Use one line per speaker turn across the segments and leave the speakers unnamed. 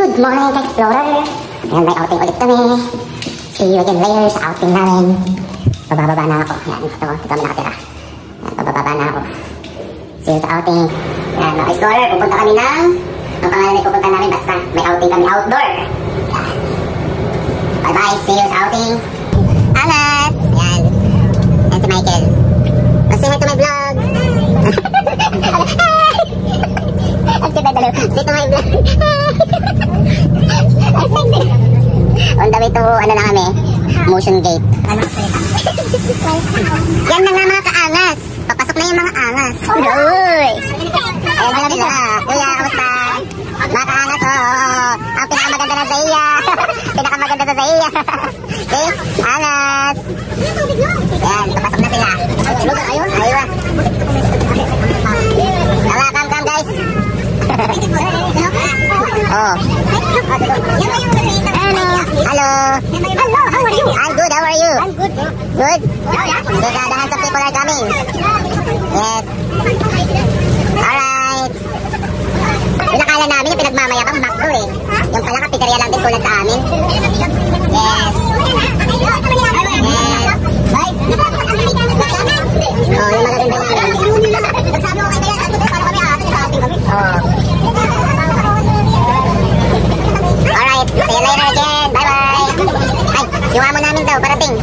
Good morning, Explorer! Ayan, may outing ulit kami. See you again later sa outing namin. Bababa na ako. Ayan, ito kami nakatira. Ayan, bababa na ako. See you sa outing. Ayan, mga Explorer, pupunta kami ng... Ang pangalan ay pupunta namin basta may outing kami outdoor. Bye-bye, see you sa outing. Alas! Ayan. Ayan si Michael. Say hi to my vlog! Ang kita dalaw. Say to my vlog. On the way to, ano na kami, Motion Gate. Yan na nga mga kaangas. Papasok na yung mga angas. Uy! Ayan na sila. Kuya, kamusta? Mga kaangas, ang pinakamaganda na sa iya. Pinakamaganda sa iya. Okay? Angas! Ayan, papasok na sila. Ayun. Come guys. Oh. Hello. How are you? I'm good. How are you? I'm good. Good? So the handsome people are coming. Yes. Alright. Pinakala namin yung pinagmamayabang McDo eh. Yung pala kapikarya lang din tulad sa amin. Yes. Oh, yung magaganda yan. Oh. Alright, see you later again. Bye-bye. Ay, yung amo namin daw, parating.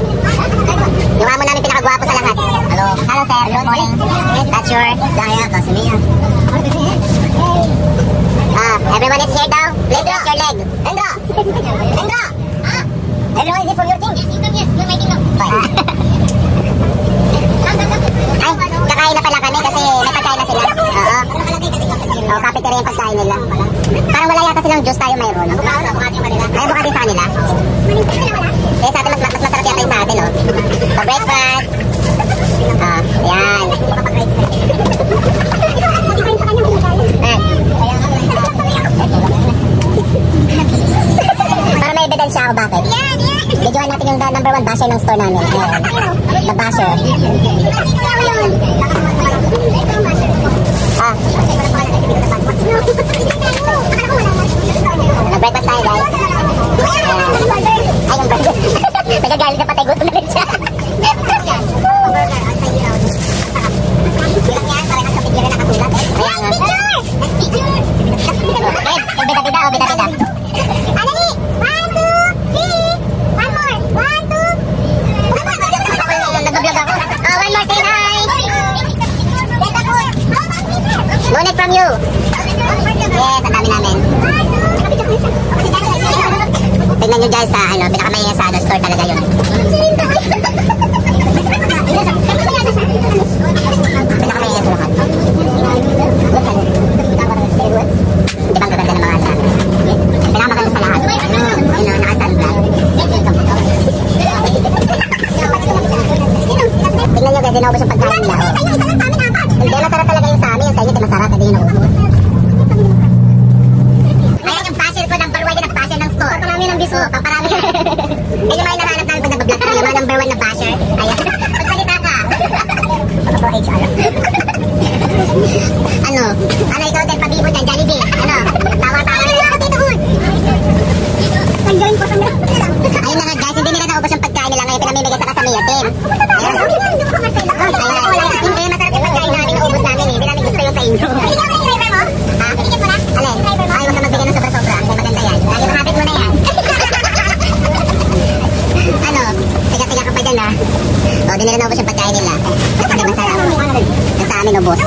Yung amo namin pinakagwapo sa lahat. Hello. Hello, sir. Good morning. That's your... Daya, Casimia. Everyone is here now. Please raise your leg. Endra! Everyone is here for your thing. You're making up. Fine. Ay, kakain na pala kami kasi may pagkain na sila. Oo, cafeteria yung pagkain nila. Parang wala yata silang juice, tayo mayroon. Ay, bukati sa kanila. Eh, sa atin mas masarap yata yung sa atin, oh. For breakfast. Ayan. Para may ebidensya ako bakit. Videoan natin yung number 1 basher ng store namin. Ayan. The basher. Nag-breakfast tayo guys. Ay, yung burger. Nagagalit na patay, gutom na rin siya. Bida-bida. Alali! 1, 2, 3! One more! 1, 2! Nag-vlog ako. One more, say hi! Donate from you! Yes, ang dami namin. Tignan nyo guys sa pinakamahinga sa store talaga yun. Pinakamahinga sa lahat. Di bang gaganda ng mga lahat? Pinakamaganda sa lahat. Ayun, naka-sunblock. Tignan nyo guys, dinaubos yung pagkain nila. Hindi, masarap talaga yung sa amin. Yung sa inyo, di masarap. Hindi dinaubos. Ayan yung basher ko, number 1 yung nag-basher ng store. Paparami ng biso. Paparami. Ayun yung mga nahanap namin pag nag-vlog ko. Yung mga number 1 na basher. Ayan. Magsalita ka. HR. Ano ikaw din, pabibot ng Jollibee. Tawa. Nag-join po sa mga. Ayun na nga guys, hindi nila naubos yung pagkain nila ngayon. Pinamimigay sa kasamiya team. Ayan. Hindi, masarap yung pagkain namin. Naubos namin eh. Hindi namin gusto yung sa inyo. Ha? Alin? Ay, huwag ka magbigay ng sobra-sobra. Kaya maganda yan. Lagi mahapit mo na yan. Tiga-tiga ka pa dyan ha. O, di nila naubos yung pagkain nila. Kasi masarap. Yung sa amin ubos.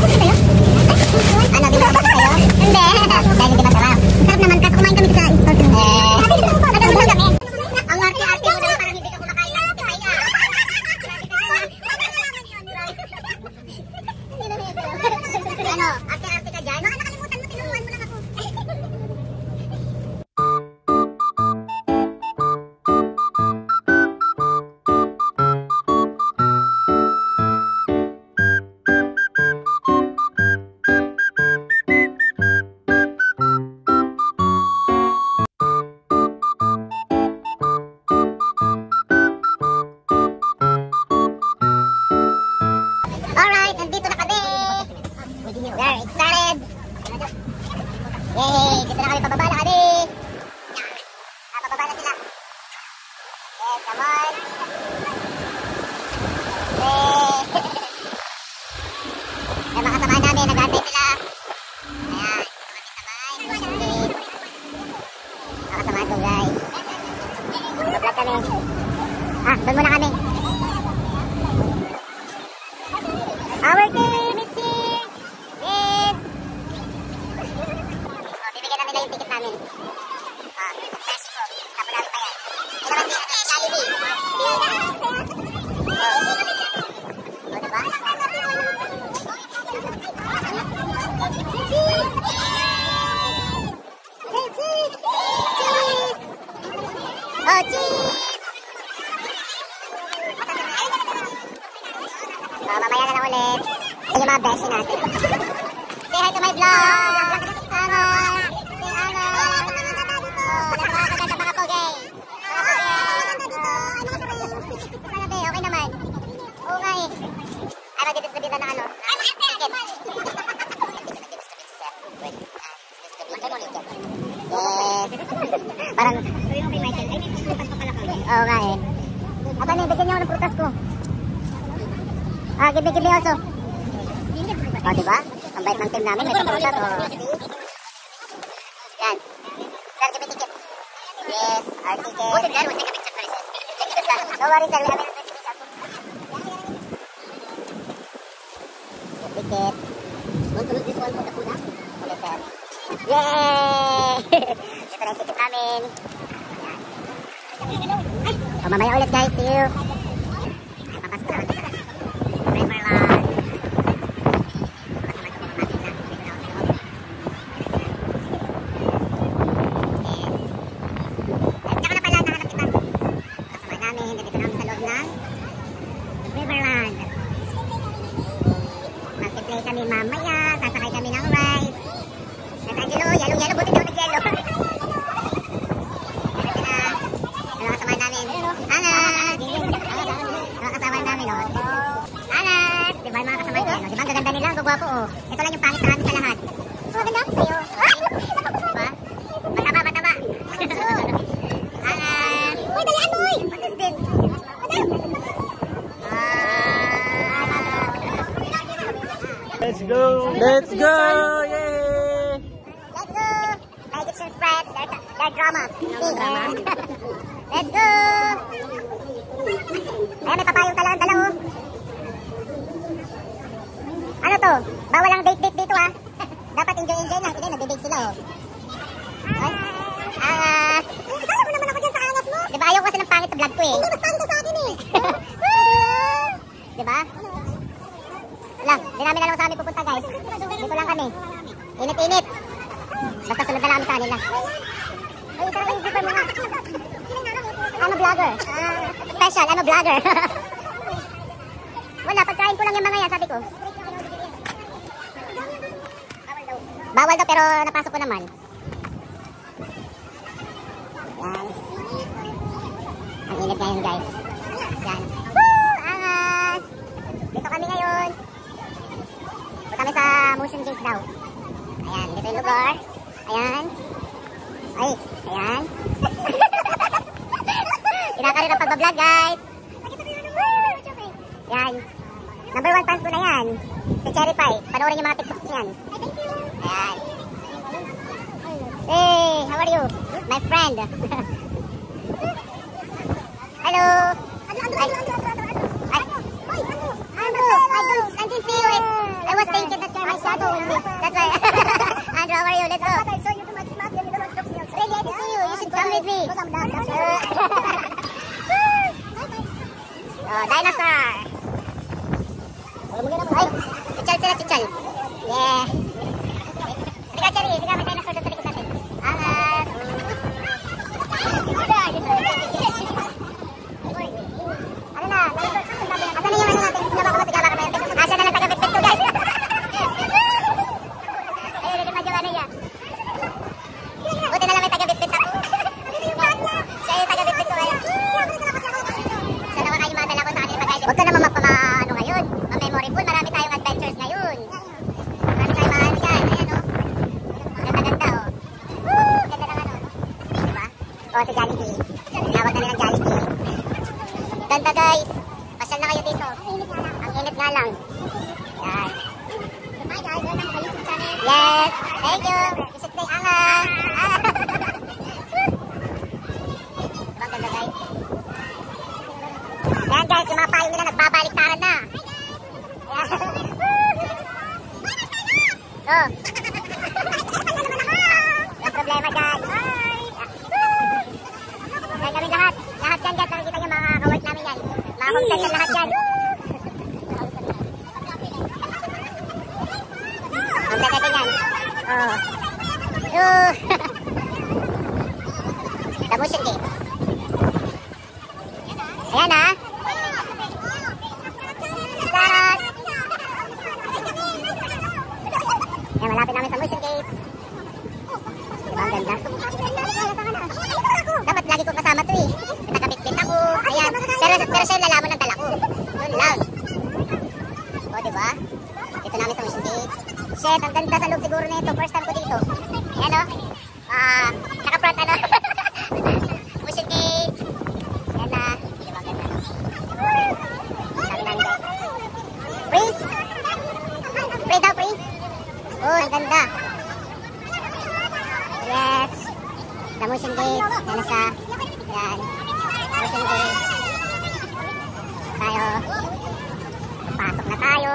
Di ba ubos sa'yo? Hindi. Dahil hindi kami. Doon muna kami. Our team is here! Yes! Bibigyan namin na yung ticket namin. Mexico. Tapos namin pa yan. Ito naman si Jollibee. Diba? Mamaya na lang ulit. Ito yung mga beshi natin. Say hi to my vlog! Ana! Say Ana! Nakakaganda mga pogay. Okay naman. Oo nga eh. Ay, mag-distribute na ano. Yes. Parang, sabi mo kay Michael, ay, may prutas pa pala kami. Oo nga eh. At ano, bigyan niyo ako ng prutas ko. Give me also. Diba? Ang bait ng team namin, may prutas. Yan. Sir, give me ticket. Yes, our ticket. We'll take a picture first. No worries, sir. Ticket. Want to look this one for the food, ha? Okay, sir. Yay! Ito na yung ticket namin. So, mamaya ulit guys. See you. Papasok na lang sa Riverland. Tsaka na pala, nahanap kita. Kasama namin, dito namin sa loob ng Riverland. Mag-play kami mamaya. Sasakay kami ng ride. Nasa Angelo, yellow, buti daw nag-yellow. Kasama namin. Anas! Mga kasama namin, oh. Anas! Diba yung mga kasama namin? Diba ang gaganda nila? Ang gagwapo, oh. Ito lang yung pangit sa amin sa lahat. Maganda ako sa'yo. Diba? Mataba. Anas! Uy, dalaan mo, uy! What is this?
Let's go! Let's go! Yay!
Let's go! Like it, subscribe. Their drama. Let's go! Ayan, may papayong talang dala, oh. Ano to? Bawal ang date dito, ha? Dapat enjoy lang. Hindi, nagde-date sila, oh. Angas! Kasama mo naman ako dyan sa angas mo. Diba, ayaw kasi ng pangit sa vlog ko, eh. Hindi, mas pangit sa akin, eh. Diba? Wala, hindi namin alam sa amin pupunta, guys. Dito lang kami. Init-init. Basta sunod na lang kami sa kanila. Ay, sarap yung zipper mo nga. I'm a vlogger. Special, I'm a vlogger. Wala, pagkain ko lang yung mga yan, sabi ko. Bawal daw, pero napasok ko naman. Yan. Ang init ngayon, guys. Yan. Woo! Angas! Dito kami ngayon. Dito kami sa Motion Gate daw. Ayan, dito yung lugar. Ayan. Ay, ayan. Kinakaroon ng pagbablog, guys. Yan. Number 1 fans ko na yan. Si Cherry Pie. Panoorin yung mga TikToks yan. Ayan. Hey, how are you? My friend. Hello. Andrew, I didn't see you. I was thinking that you're my shadow only. That's why. Andrew, how are you? Let's go. Really, I didn't see you. You should come with me. Oh, dinosaur. Ay, chichal sila, chichal. Yeah. Hindi ka, Cherry. Hindi ka, may dinosaur doon sa likod natin. Angas. Ano na? Asan na yung ano natin? Pinabaka ba? Asa na lang taga-bit-bit to, guys. Ayun, hindi pa yung ano niya. Buti na lang may taga-bit-bit ako. Siya yung taga-bit-bit ko ngayon. Sana naman kayo madala ko sa kanil mag-guide. Huwag ka naman magpamaano ngayon. Ma-memorable. Marami tayong adventures ngayon. Marami tayong mga ano yan. Ayan, oh. Ganda-ganda, oh. Woo! Ganda ng ano. Diba? O, si Jollibee. Tinawag na nilang Jollibee. Ganda, guys. Pasyal na kayo dito. Ang init nga lang. Yan. Hi, guys. Welcome to my YouTube channel. Yes. Thank you. You should say Angas. Diba, ganda, guys. The Motion Gate. Ayan ha. Charot! Ayan, malapit namin sa Motion Gate. Diba, ang ganda? Dapat lagi ko kasama to eh. Nakabitbit ako. Ayan. Pero siya yung lalamon ng dala ko. Yun lang. O, diba? Dito namin sa Motion Gate. Shit, ang ganda sa loob siguro nito. First time ko dito. Ayan o. Naka-front ano. Motion Gate. Ayan na. Diba, ang ganda. Sabi namin guys. Free? Free daw, free? Oh, ang ganda. Yes. The Motion Gate. Yan na siya. Yan. Motion Gate. Tayo. Pasok na tayo.